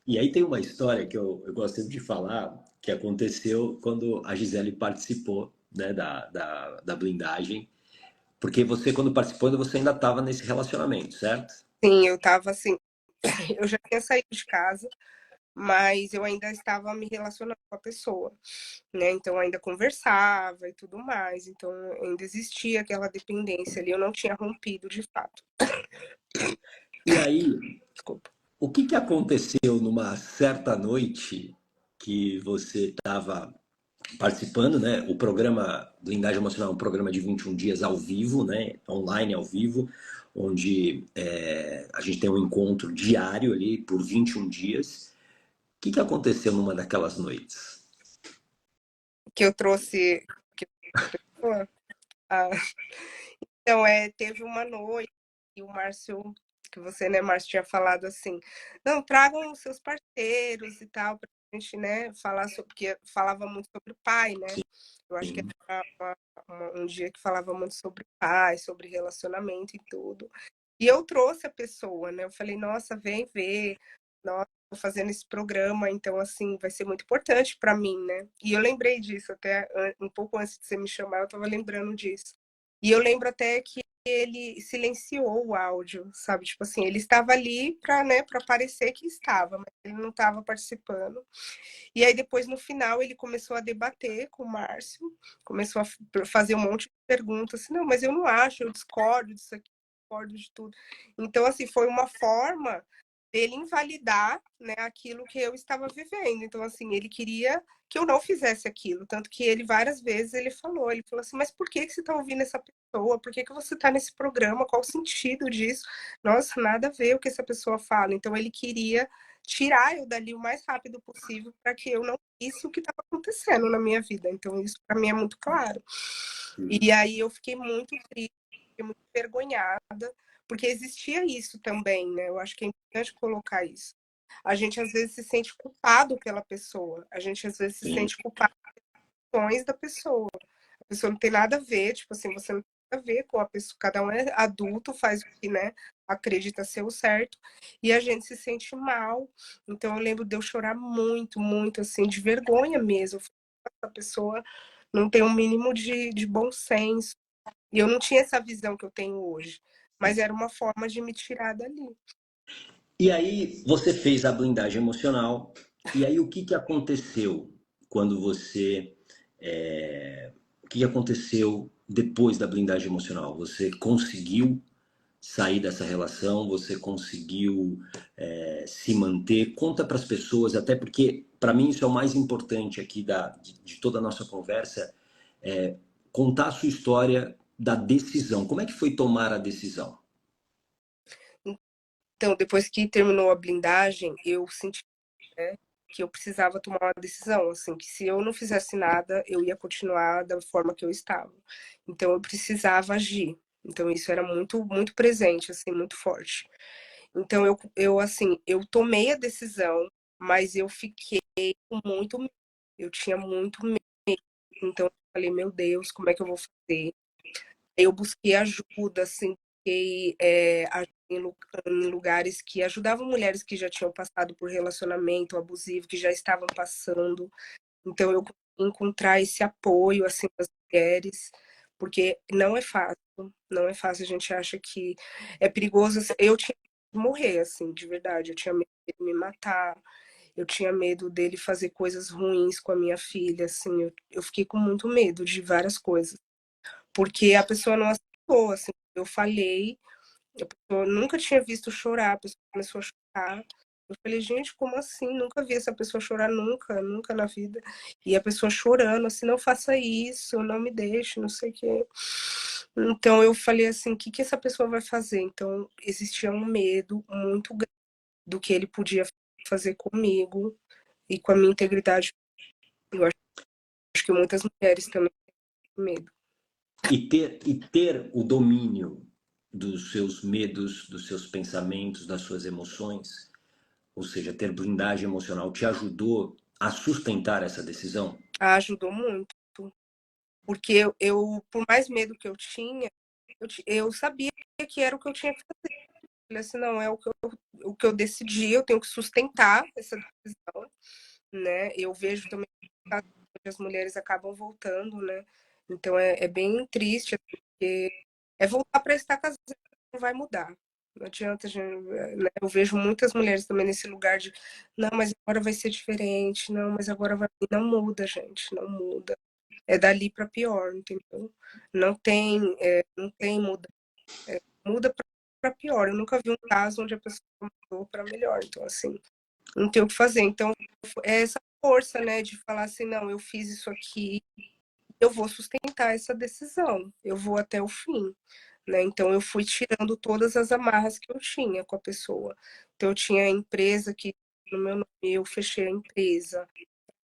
E aí tem uma história que eu gosto sempre de falar, que aconteceu quando a Gisele participou, né, da blindagem. Porque você, quando participou, você ainda estava nesse relacionamento, certo? Sim, eu tava assim, eu já tinha saído de casa, mas eu ainda estava me relacionando com a pessoa, né? Então ainda conversava e tudo mais, então ainda existia aquela dependência ali, eu não tinha rompido de fato. E aí, Desculpa. o que que aconteceu numa certa noite que você estava participando, né? O programa Blindagem Emocional é um programa de 21 dias ao vivo, né? Online ao vivo, onde a gente tem um encontro diário ali por 21 dias. O que que aconteceu numa daquelas noites? Que eu trouxe que a Então, teve uma noite e o Márcio, que você, né, Márcio, tinha falado assim: não, tragam os seus parceiros e tal, pra gente, né, falar sobre, porque falava muito sobre o pai, né? Eu acho que Sim. era um dia que falava muito sobre o pai, sobre relacionamento e tudo. E eu trouxe a pessoa, né? Eu falei, nossa, vem ver, nossa, tô fazendo esse programa, então, assim, vai ser muito importante para mim, né? E eu lembrei disso, até um pouco antes de você me chamar, eu tava lembrando disso. E eu lembro até que ele silenciou o áudio, sabe? Tipo assim, ele estava ali para, né, para parecer que estava, mas ele não estava participando. E aí depois no final ele começou a debater com o Márcio, começou a fazer um monte de perguntas, assim, não, mas eu não acho, eu discordo disso aqui, discordo de tudo. Então assim, foi uma forma dele invalidar, né, aquilo que eu estava vivendo. Então assim, ele queria que eu não fizesse aquilo, tanto que ele várias vezes ele falou assim, mas por que que você está ouvindo essa pessoa? Por que que você está nesse programa? Qual o sentido disso? Nossa, nada a ver o que essa pessoa fala. Então ele queria tirar eu dali o mais rápido possível para que eu não visse o que estava acontecendo na minha vida. Então isso para mim é muito claro. E aí eu fiquei muito triste, fiquei muito envergonhada, porque existia isso também, né? Eu acho que é importante colocar isso. A gente às vezes se sente culpado pela pessoa, a gente às vezes se Sim. sente culpado pelas ações da pessoa. A pessoa não tem nada a ver, tipo assim, você não tem nada a ver com a pessoa, cada um é adulto, faz o que, né, acredita ser o certo, e a gente se sente mal. Então eu lembro de eu chorar muito, muito, assim, de vergonha mesmo. Essa pessoa não tem um mínimo de bom senso. E eu não tinha essa visão que eu tenho hoje, mas era uma forma de me tirar dali. E aí você fez a blindagem emocional. E aí o que que aconteceu quando você, o que que aconteceu depois da blindagem emocional? Você conseguiu sair dessa relação? Você conseguiu se manter? Conta para as pessoas, até porque para mim isso é o mais importante aqui de toda a nossa conversa, é contar a sua história da decisão. Como é que foi tomar a decisão? Então, depois que terminou a blindagem, eu senti, né, que eu precisava tomar uma decisão, assim, que se eu não fizesse nada, eu ia continuar da forma que eu estava. Então, eu precisava agir. Então, isso era muito, muito presente, assim, muito forte. Então, assim, eu tomei a decisão, mas eu fiquei com muito medo. Eu tinha muito medo. Então eu falei, meu Deus, como é que eu vou fazer? Eu busquei ajuda, assim, busquei em lugares que ajudavam mulheres que já tinham passado por relacionamento abusivo, que já estavam passando. Então eu consegui encontrar esse apoio, assim, das mulheres, porque não é fácil, não é fácil. A gente acha que é perigoso. Eu tinha medo de morrer, assim, de verdade. Eu tinha medo de me matar, eu tinha medo dele fazer coisas ruins com a minha filha, assim. Eu fiquei com muito medo de várias coisas, porque a pessoa não aceitou, assim. Eu falei, a pessoa nunca tinha visto chorar, a pessoa começou a chorar. Eu falei, gente, como assim? Nunca vi essa pessoa chorar, nunca, nunca na vida. E a pessoa chorando, assim, não faça isso, não me deixe, não sei o quê. Então eu falei assim, o que que essa pessoa vai fazer? Então existia um medo muito grande do que ele podia fazer comigo e com a minha integridade. Eu acho que muitas mulheres também têm medo. E ter o domínio dos seus medos, dos seus pensamentos, das suas emoções, ou seja, ter blindagem emocional, te ajudou a sustentar essa decisão? Ajudou muito, porque por mais medo que eu tinha, eu sabia que era o que eu tinha que fazer. Eu falei assim, não, é o que eu decidi, eu tenho que sustentar essa decisão, né? Eu vejo também que as mulheres acabam voltando, né? Então é bem triste, assim, porque é voltar para estar casada, não vai mudar. Não adianta, gente, né? Eu vejo muitas mulheres também nesse lugar de, não, mas agora vai ser diferente, não, mas agora vai. Não muda, gente, não muda. É dali para pior, entendeu? Não tem muda, muda para pior. Eu nunca vi um caso onde a pessoa mudou para melhor. Então, assim, não tem o que fazer. Então, é essa força, né, de falar assim, não, eu fiz isso aqui, eu vou sustentar essa decisão, eu vou até o fim, né? Então eu fui tirando todas as amarras que eu tinha com a pessoa. Então eu tinha a empresa que no meu nome, eu fechei a empresa.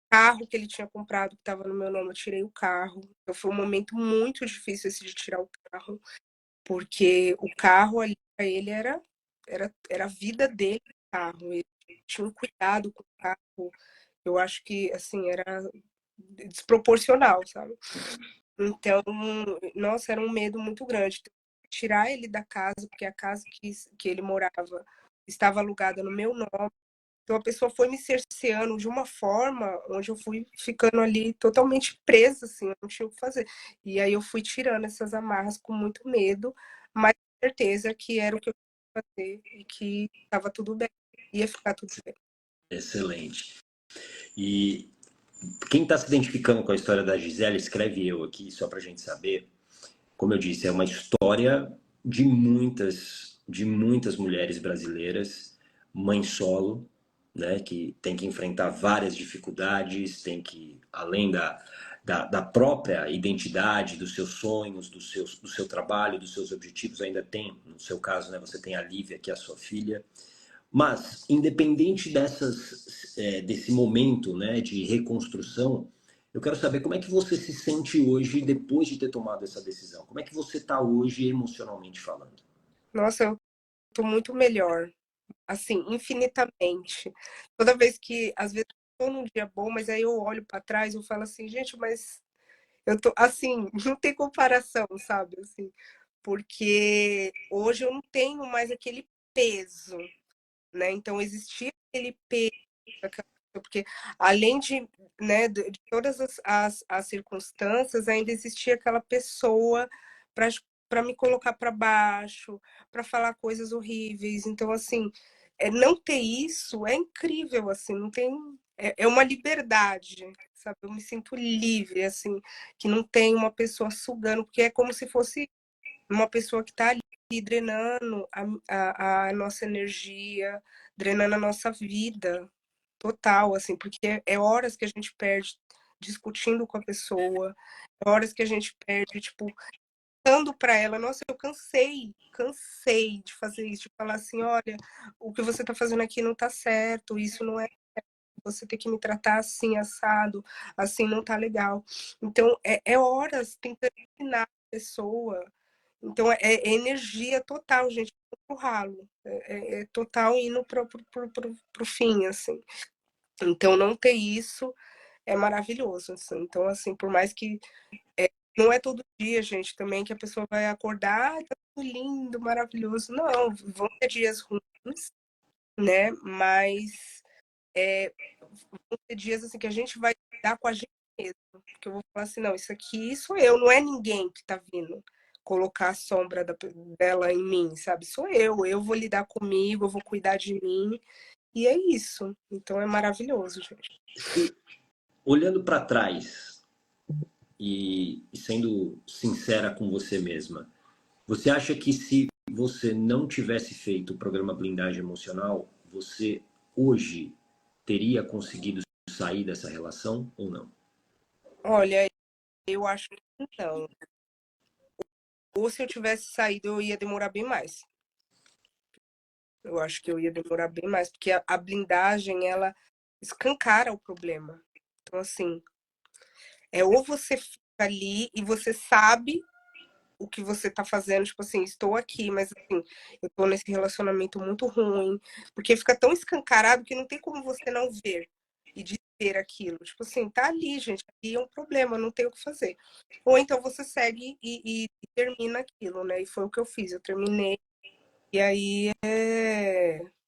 Carro que ele tinha comprado que estava no meu nome, eu tirei o carro. Então foi um momento muito difícil esse de tirar o carro, porque o carro ali para ele era a vida dele, o carro. Ele tinha um cuidado com o carro. Eu acho que assim era desproporcional, sabe? Então, nossa, era um medo muito grande. Tirar ele da casa, porque a casa que ele morava estava alugada no meu nome. Então, a pessoa foi me cerceando de uma forma onde eu fui ficando ali totalmente presa, assim, eu não tinha o que fazer. E aí eu fui tirando essas amarras com muito medo, mas com certeza que era o que eu tinha que fazer e que estava tudo bem, ia ficar tudo bem. Excelente. E quem está se identificando com a história da Gisele, escreve eu aqui, só para a gente saber. Como eu disse, é uma história de muitas mulheres brasileiras, mãe solo, né, que tem que enfrentar várias dificuldades, tem que, além da própria identidade, dos seus sonhos, do seu trabalho, dos seus objetivos, ainda tem, no seu caso, né, você tem a Lívia, que é a sua filha. Mas, independente desse momento, né, de reconstrução, eu quero saber como é que você se sente hoje depois de ter tomado essa decisão. Como é que você está hoje emocionalmente falando? Nossa, eu tô muito melhor, assim, infinitamente. Toda vez que, às vezes, eu tô num dia bom, mas aí eu olho para trás e eu falo assim, gente, mas eu tô, assim, não tem comparação, sabe? Assim, porque hoje eu não tenho mais aquele peso, né? Então existia aquele peso, porque além de, né, de todas as circunstâncias, ainda existia aquela pessoa para me colocar para baixo, para falar coisas horríveis. Então, assim, não ter isso é incrível, assim, não tem. É uma liberdade, sabe? Eu me sinto livre, assim, que não tem uma pessoa sugando, porque é como se fosse uma pessoa que está ali drenando a nossa energia, drenando a nossa vida total, assim, porque é horas que a gente perde discutindo com a pessoa, é horas que a gente perde, tipo, dando para ela, nossa, eu cansei de fazer isso, de falar assim, olha, o que você está fazendo aqui não está certo, isso não é, você tem que me tratar assim, assado, assim não tá legal. Então, é horas tentando ensinar a pessoa. Então, é energia total, gente, pro ralo. É total indo pro fim, assim. Então, não ter isso é maravilhoso, assim. Então, assim, por mais que não é todo dia, gente, também que a pessoa vai acordar, tá tudo lindo, maravilhoso. Não, vão ter dias ruins, né? Mas vão ter dias assim que a gente vai lidar com a gente mesmo. Porque eu vou falar assim, não, isso aqui sou eu, não é ninguém que tá vindo colocar a sombra dela em mim, sabe? Sou eu vou lidar comigo, eu vou cuidar de mim. E é isso. Então é maravilhoso, gente. Olhando para trás e sendo sincera com você mesma, você acha que se você não tivesse feito o programa Blindagem Emocional, você hoje teria conseguido sair dessa relação ou não? Olha, eu acho que não. Ou se eu tivesse saído, eu ia demorar bem mais. Eu acho que eu ia demorar bem mais, porque a blindagem, ela escancara o problema. Então, assim, ou você fica ali e você sabe o que você tá fazendo, tipo assim, estou aqui, mas assim, eu tô nesse relacionamento muito ruim, porque fica tão escancarado que não tem como você não ver e dizer aquilo. Tipo assim, tá ali, gente, aqui é um problema, não tem o que fazer. Ou então você segue e termina aquilo, né? E foi o que eu fiz, eu terminei, e aí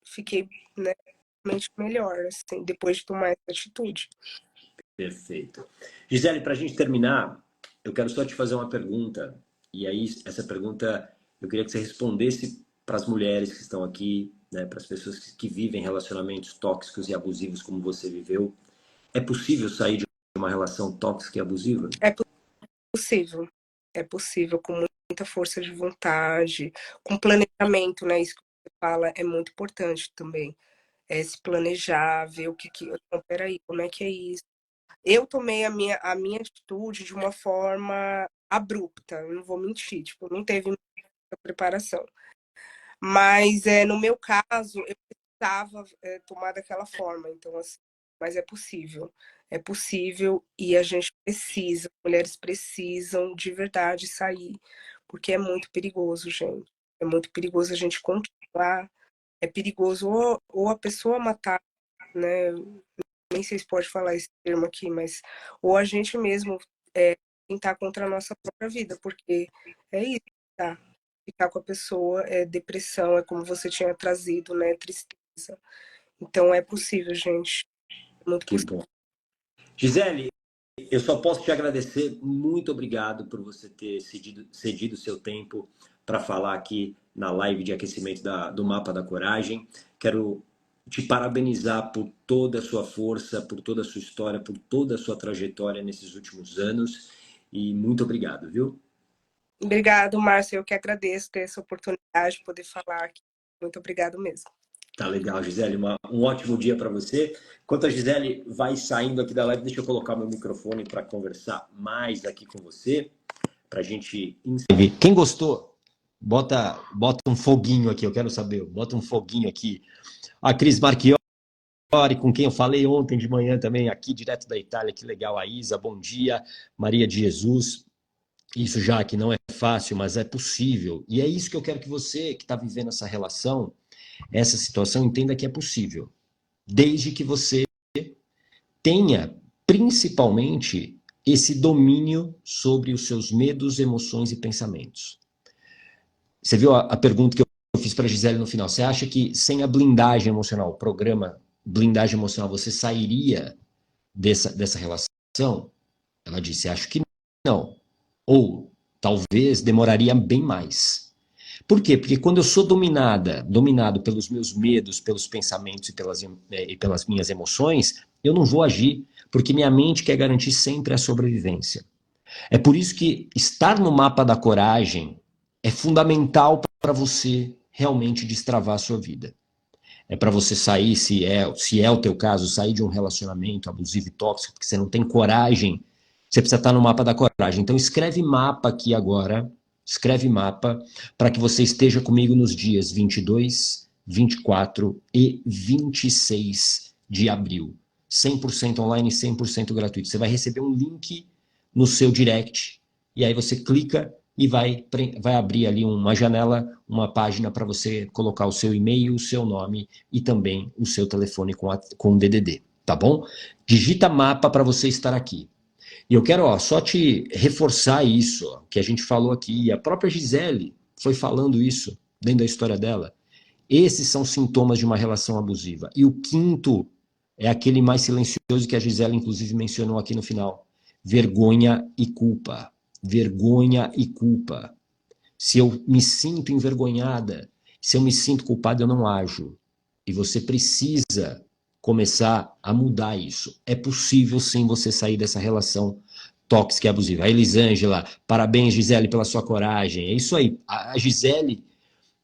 fiquei, né, realmente melhor, assim, depois de tomar essa atitude. Perfeito. Gisele, para a gente terminar, eu quero só te fazer uma pergunta. E aí, essa pergunta eu queria que você respondesse para as mulheres que estão aqui, né, para as pessoas que vivem relacionamentos tóxicos e abusivos como você viveu. É possível sair de uma relação tóxica e abusiva? É possível, é possível, com muita força de vontade, com planejamento, né? Isso que você fala é muito importante também. É se planejar, ver o que. Não, peraí, como é que é isso? Eu tomei a minha atitude de uma forma abrupta, não vou mentir, tipo, não teve muita preparação. Mas no meu caso, eu precisava tomar daquela forma, então assim, mas é possível e a gente precisa, mulheres precisam de verdade sair, porque é muito perigoso, gente. É muito perigoso a gente continuar, é perigoso ou a pessoa matar, né? Nem sei se pode falar esse termo aqui, mas ou a gente mesmo tentar contra a nossa própria vida, porque é isso, tá? Ficar com a pessoa é depressão, é como você tinha trazido, né? Tristeza. Então é possível, gente. É muito Que possível. bom. Gisele, eu só posso te agradecer. Muito obrigado por você ter cedido seu tempo para falar aqui na live de aquecimento do Mapa da Coragem. Quero te parabenizar por toda a sua força, por toda a sua história, por toda a sua trajetória nesses últimos anos. E muito obrigado, viu? Obrigado, Márcio. Eu que agradeço ter essa oportunidade de poder falar aqui. Muito obrigado mesmo. Tá legal, Gisele. Um ótimo dia para você. Enquanto a Gisele vai saindo aqui da live, deixa eu colocar meu microfone para conversar mais aqui com você, para a gente encerrar. Quem gostou, bota um foguinho aqui, eu quero saber. Bota um foguinho aqui. A Cris Marchiori, com quem eu falei ontem de manhã também, aqui direto da Itália, que legal. A Isa, bom dia. Maria de Jesus. Isso já que não é fácil, mas é possível. E é isso que eu quero que você, que está vivendo essa relação, essa situação, entenda que é possível. Desde que você tenha, principalmente, esse domínio sobre os seus medos, emoções e pensamentos. Você viu a pergunta que eu fiz para a Gisele no final? Você acha que sem a blindagem emocional, o programa blindagem emocional, você sairia dessa relação? Ela disse, acho que não. Ou talvez demoraria bem mais. Por quê? Porque quando eu sou dominado pelos meus medos, pelos pensamentos e pelas minhas emoções, eu não vou agir, porque minha mente quer garantir sempre a sobrevivência. É por isso que estar no mapa da coragem é fundamental para você realmente destravar a sua vida. É para você sair, se é o teu caso, sair de um relacionamento abusivo e tóxico, porque você não tem coragem, você precisa estar no mapa da coragem. Então escreve mapa aqui agora, escreve mapa, para que você esteja comigo nos dias 22, 24 e 26 de abril. 100% online, 100% gratuito. Você vai receber um link no seu direct, e aí você clica e vai abrir ali uma janela, uma página para você colocar o seu e-mail, o seu nome e também o seu telefone com o DDD. tá bom? Digita mapa para você estar aqui. E eu quero só te reforçar isso, que a gente falou aqui. A própria Gisele foi falando isso dentro da história dela. Esses são sintomas de uma relação abusiva. E o quinto é aquele mais silencioso que a Gisele, inclusive, mencionou aqui no final. Vergonha e culpa. Vergonha e culpa. Se eu me sinto envergonhada, se eu me sinto culpada, eu não ajo. E você precisa começar a mudar isso. É possível, sim, você sair dessa relação tóxica e abusiva. A Elisângela, parabéns, Gisele, pela sua coragem. É isso aí. A Gisele,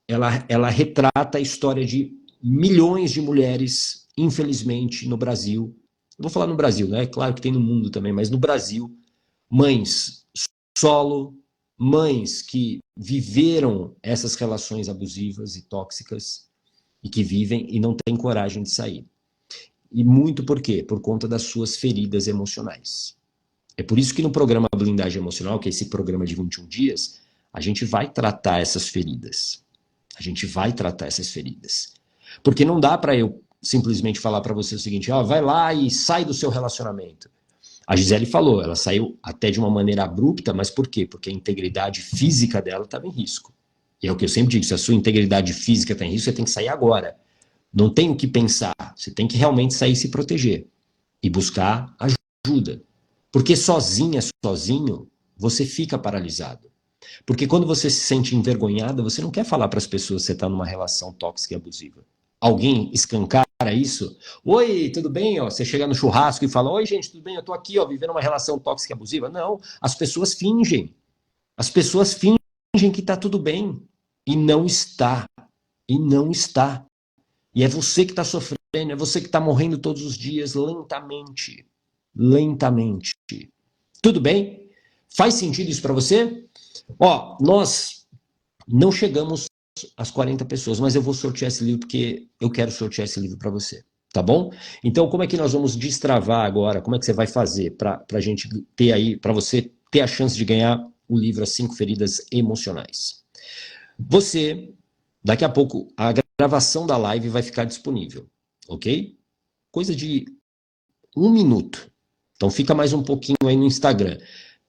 ela retrata a história de milhões de mulheres, infelizmente, no Brasil. Eu vou falar no Brasil, né? Claro que tem no mundo também, mas no Brasil, mães solo, mães que viveram essas relações abusivas e tóxicas e que vivem e não têm coragem de sair. E muito por quê? Por conta das suas feridas emocionais. É por isso que no programa Blindagem Emocional, que é esse programa de 21 dias, a gente vai tratar essas feridas. A gente vai tratar essas feridas. Porque não dá para eu simplesmente falar para você o seguinte, vai lá e sai do seu relacionamento. A Gisele falou, ela saiu até de uma maneira abrupta, mas por quê? Porque a integridade física dela estava em risco. E é o que eu sempre digo, se a sua integridade física está em risco, você tem que sair agora. Não tem o que pensar, você tem que realmente sair e se proteger. E buscar ajuda. Porque sozinha, sozinho, você fica paralisado. Porque quando você se sente envergonhada, você não quer falar para as pessoas que você está numa relação tóxica e abusiva. Alguém escancara isso? Oi, tudo bem? Você chega no churrasco e fala, oi gente, tudo bem? Eu estou aqui vivendo uma relação tóxica e abusiva. Não, as pessoas fingem. As pessoas fingem que está tudo bem. E não está. E não está. E é você que está sofrendo, é você que está morrendo todos os dias, lentamente. Lentamente. Tudo bem? Faz sentido isso para você? Nós não chegamos às 40 pessoas, mas eu vou sortear esse livro porque eu quero sortear esse livro para você, tá bom? Então, como é que nós vamos destravar agora? Como é que você vai fazer para a gente ter aí, para você ter a chance de ganhar o livro As 5 Feridas Emocionais? Você, daqui a pouco, a gravação da live vai ficar disponível, ok? Coisa de 1 minuto. Então fica mais um pouquinho aí no Instagram.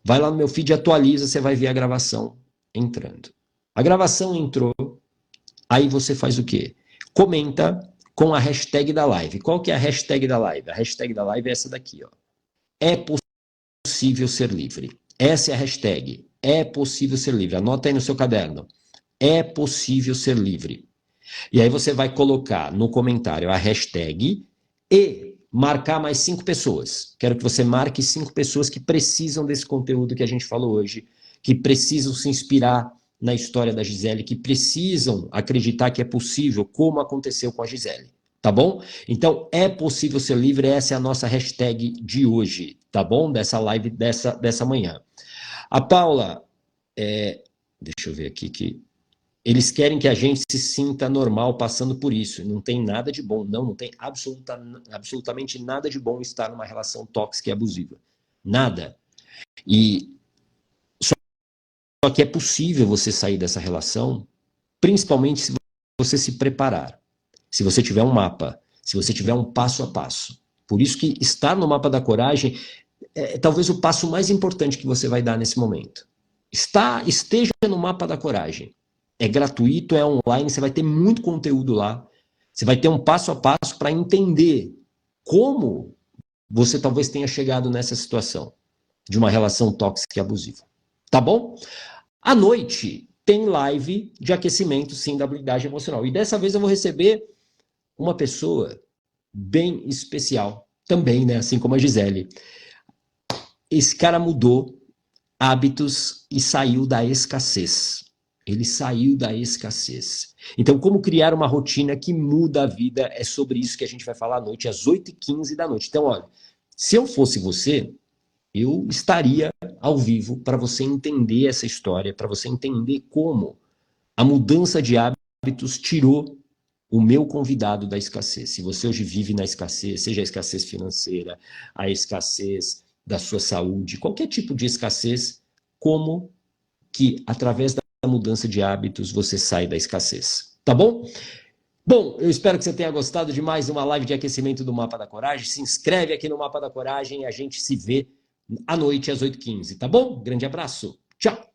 Vai lá no meu feed, atualiza, você vai ver a gravação entrando. A gravação entrou, aí você faz o quê? Comenta com a hashtag da live. Qual que é a hashtag da live? A hashtag da live é essa daqui, É possível ser livre. Essa é a hashtag. É possível ser livre. Anota aí no seu caderno. É possível ser livre. E aí você vai colocar no comentário a hashtag e marcar mais 5 pessoas. Quero que você marque 5 pessoas que precisam desse conteúdo que a gente falou hoje, que precisam se inspirar na história da Gisele, que precisam acreditar que é possível, como aconteceu com a Gisele. Tá bom? Então, é possível ser livre, essa é a nossa hashtag de hoje, tá bom? Dessa live dessa manhã. A Paula, deixa eu ver aqui que... Eles querem que a gente se sinta normal passando por isso. Não tem nada de bom. Não tem absolutamente nada de bom estar numa relação tóxica e abusiva. Nada. E só que é possível você sair dessa relação, principalmente se você se preparar. Se você tiver um mapa. Se você tiver um passo a passo. Por isso que estar no mapa da coragem é talvez o passo mais importante que você vai dar nesse momento. Esteja no mapa da coragem. É gratuito, é online, você vai ter muito conteúdo lá. Você vai ter um passo a passo para entender como você talvez tenha chegado nessa situação de uma relação tóxica e abusiva. Tá bom? À noite tem live de aquecimento, sim, da blindagem emocional. E dessa vez eu vou receber uma pessoa bem especial também, né? Assim como a Gisele. Esse cara mudou hábitos e saiu da escassez. Ele saiu da escassez. Então, como criar uma rotina que muda a vida? É sobre isso que a gente vai falar à noite, às 8h15 da noite. Então, olha, se eu fosse você, eu estaria ao vivo para você entender essa história, para você entender como a mudança de hábitos tirou o meu convidado da escassez. Se você hoje vive na escassez, seja a escassez financeira, a escassez da sua saúde, qualquer tipo de escassez, como que através da mudança de hábitos você sai da escassez, tá bom? Bom, eu espero que você tenha gostado de mais uma live de aquecimento do Mapa da Coragem. Se inscreve aqui no Mapa da Coragem e a gente se vê à noite às 8h15, tá bom? Grande abraço. Tchau.